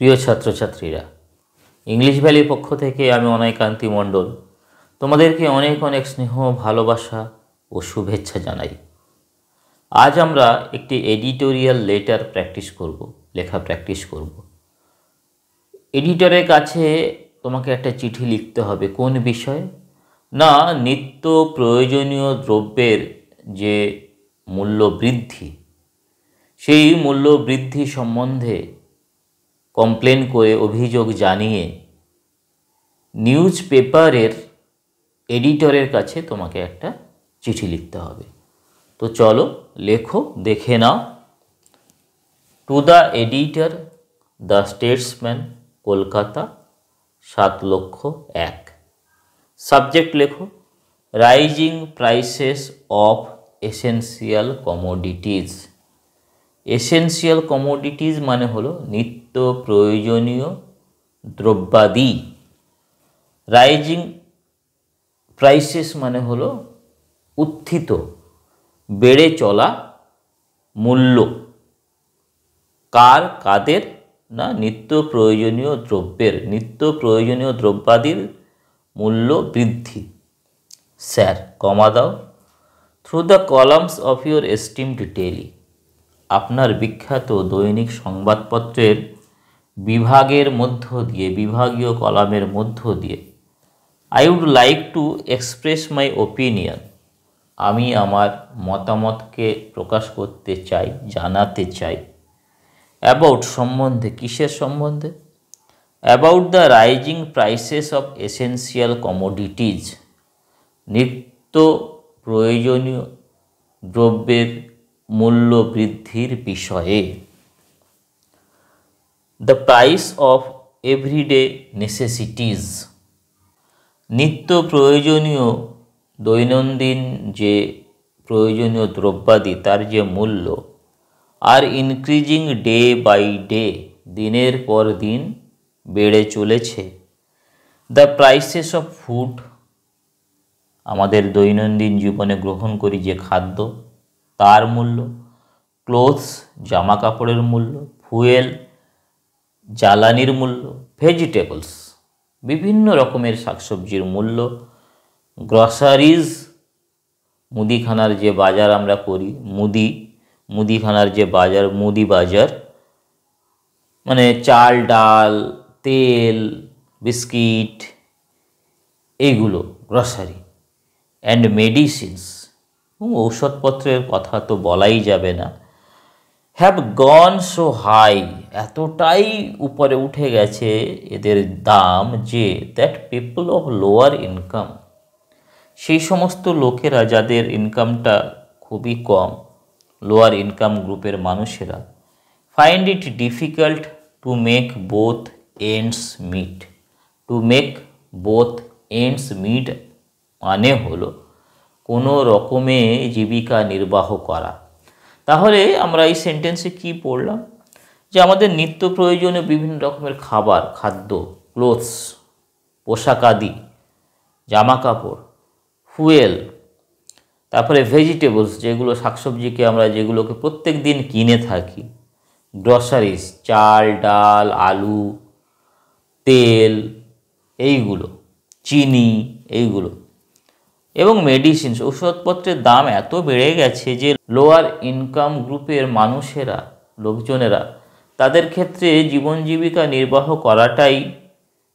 প্রিয় ছাত্রছাত্রীরা, ইংলিশ ভ্যালির পক্ষ থেকে আমি অনায়কান্তি মণ্ডল তোমাদেরকে অনেক অনেক স্নেহ, ভালোবাসা ও শুভেচ্ছা জানাই। আজ আমরা একটি এডিটোরিয়াল লেটার লেখা প্র্যাকটিস করব। এডিটরের কাছে তোমাকে একটা চিঠি লিখতে হবে। কোন বিষয়ে? না, নিত্য প্রয়োজনীয় দ্রব্যের যে মূল্য বৃদ্ধি, সেই মূল্য বৃদ্ধি সম্বন্ধে কমপ্লেন করে, অভিযোগ জানিয়ে নিউজ পেপারের এডিটরের কাছে তোমাকে একটা চিঠি লিখতে হবে। তো চলো লেখো, দেখে নাও। To the editor, the Statesman, Kolkata, 7,01,000। Subject লেখো rising prices of essential commodities. Essential commodities মানে হলো নিত্য প্রয়োজনীয় দ্রব্যাদি। রাইজিং প্রাইসেস মানে হলো উত্থিত, বেড়ে চলা মূল্য। কাদের? না, নিত্য প্রয়োজনীয় দ্রব্যের, নিত্য প্রয়োজনীয় দ্রব্যাদির মূল্য বৃদ্ধি। স্যার, কমা দাও। Through the columns of your esteemed daily, আপনার বিখ্যাত দৈনিক সংবাদপত্রের বিভাগের মধ্য দিয়ে, বিভাগীয় কলামের মধ্য দিয়ে, I would like to express my opinion, আমি আমার মতামতকে প্রকাশ করতে চাই, জানাতে চাই। অ্যাবাউট সম্বন্ধে, কিসের সম্বন্ধে? About the rising prices of essential commodities, নিত্য প্রয়োজনীয় দ্রব্যের মূল্য বৃদ্ধির বিষয়ে। The price of everyday necessities, নিত্য প্রয়োজনীয় দৈনন্দিন যে প্রয়োজনীয় দ্রব্যাদি তার যে মূল্য, আর ইনক্রিজিং ডে বাই ডে, দিনের পর দিন বেড়ে চলেছে। দ্য প্রাইসেস অফ ফুড, আমাদের দৈনন্দিন জীবনে গ্রহণ করি যে খাদ্য তার মূল্য। ক্লোথস, জামা কাপড়ের মূল্য। ফুয়েল, জ্বালানির মূল্য। ভেজিটেবলস, বিভিন্ন রকমের শাকসবজির মূল্য। গ্রসারিজ, মুদিখানার যে বাজার আমরা করি, মুদিখানার যে বাজার, মুদি বাজার মানে চাল, ডাল, তেল, বিস্কিট, এইগুলো গ্রসারি। অ্যান্ড মেডিসিনস, ঔষধপত্রের কথা তো বলাই যাবে না। হ্যাভ গন সো হাই, এতটাই উপরে উঠে গেছে এদের দাম যে that people of lower income, সেই সমস্ত লোকেরা যাদের ইনকামটা খুবই কম, লোয়ার ইনকাম গ্রুপের মানুষেরা, find it difficult to make both ends meet. To make both ends meet মানে হলো কোনো রকমে জীবিকা নির্বাহ করা। তাহলে আমরা এই সেন্টেন্সে কি পড়লাম? যে আমাদের নিত্য প্রয়োজনীয় বিভিন্ন রকমের খাদ্য, ক্লোথস, পোশাকাদি, জামা কাপড়, ফুয়েল, তারপরে ভেজিটেবলস, যেগুলো শাকসবজিকে আমরা যেগুলোকে প্রত্যেক দিন কিনে থাকি। গ্রসারিজ, চাল, ডাল, আলু, তেল, এইগুলো, চিনি, এইগুলো। এবং মেডিসিনস, ওষুধপত্রের দাম এত বেড়ে গেছে যে লোয়ার ইনকাম গ্রুপের মানুষেরা, লোকজনেরা, তাদের ক্ষেত্রে জীবন জীবিকা নির্বাহ করাটাই,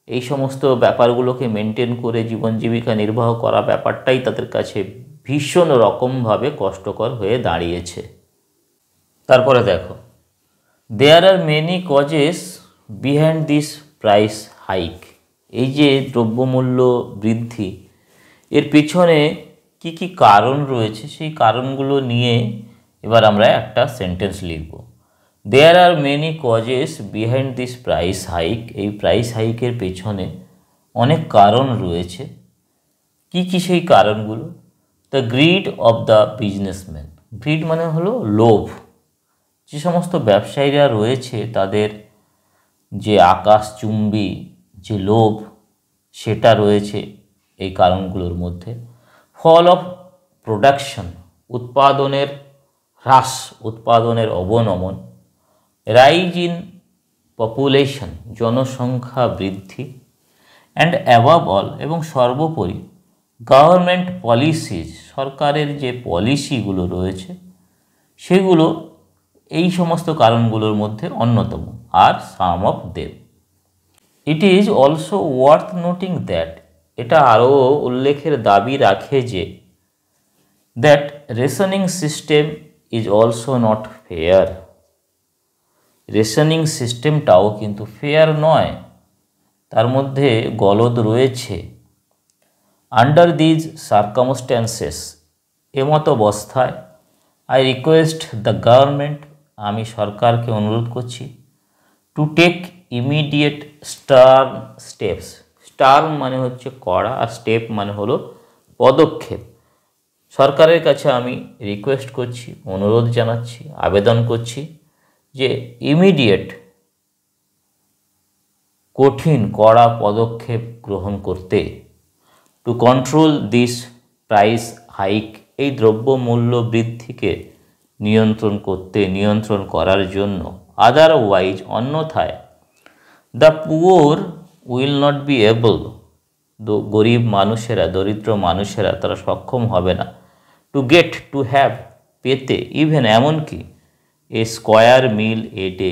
এই সমস্ত ব্যাপারগুলোকে মেনটেন করে জীবন জীবিকা নির্বাহ করা ব্যাপারটাই তাদের কাছে ভীষণ রকমভাবে কষ্টকর হয়ে দাঁড়িয়েছে। তারপরে দেখো, there are many causes behind this price hike, এই যে দ্রব্যমূল্য বৃদ্ধি, এর পিছনে কি কি কারণ রয়েছে, সেই কারণগুলো নিয়ে এবার আমরা একটা সেন্টেন্স লিখব। There are many causes behind this price hike, এই প্রাইস হাইকের পেছনে অনেক কারণ রয়েছে। কি কি সেই কারণগুলো? The greed of the businessman, greed মানে হলো লোভ। যে সমস্ত ব্যবসায়ীরা রয়েছে তাদের যে আকাশচুম্বী যে লোভ, সেটা রয়েছে এই কারণগুলোর মধ্যে। ফল অফ প্রোডাকশন, উৎপাদনের হ্রাস, উৎপাদনের অবনমন। রাইজ ইন পপুলেশন জনসংখ্যা বৃদ্ধি, অ্যান্ড অ্যাবাভ অল এবং সর্বোপরি গভর্নমেন্ট পলিসিজ সরকারের যে পলিসিগুলো রয়েছে সেগুলো এই সমস্ত কারণগুলোর মধ্যে অন্যতম। Are some of them. It is also worth noting that, এটা আরও উল্লেখের দাবি রাখে যে that rationing system is also not fair, rationing সিস্টেমটাও কিন্তু ফেয়ার নয়, তার মধ্যে গলদ রয়েছে। আন্ডার দিজ সার্কামস্ট্যান্সেস, এমতো অবস্থায় আই রিকোয়েস্ট দ্য গভর্নমেন্ট, আমি সরকারকে অনুরোধ করছি, to take immediate stern steps, stern মানে হচ্ছে কড়া আর স্টেপ মানে হলো পদক্ষেপ। সরকারের কাছে আমি রিকোয়েস্ট করছি, অনুরোধ জানাচ্ছি, আবেদন করছি যে ইমিডিয়েট কঠিন কড়া পদক্ষেপ গ্রহণ করতে, to control this price hike, এই দ্রব্যমূল্য বৃদ্ধিকে নিয়ন্ত্রণ করার জন্য। আদারওয়াইজ অন্যথায় the poor will not be able, গরিব মানুষেরা দরিদ্র মানুষেরা তারা সক্ষম হবে না, টু গেট টু হ্যাভ পেতে, ইভেন এমনকি এ স্কোয়ার মিল এ ডে,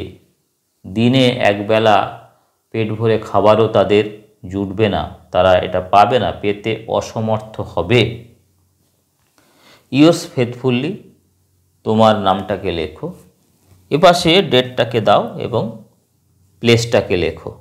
দিনে একবেলা পেট ভরে খাবারও তাদের জুটবে না, তারা এটা পাবে না, পেতে অসমর্থ হবে। ইয়োর্স ফেথফুলি, তোমার নামটাকে লেখো, এপাশে ডেটটাকে দাও এবং প্লেসটাকে লেখো।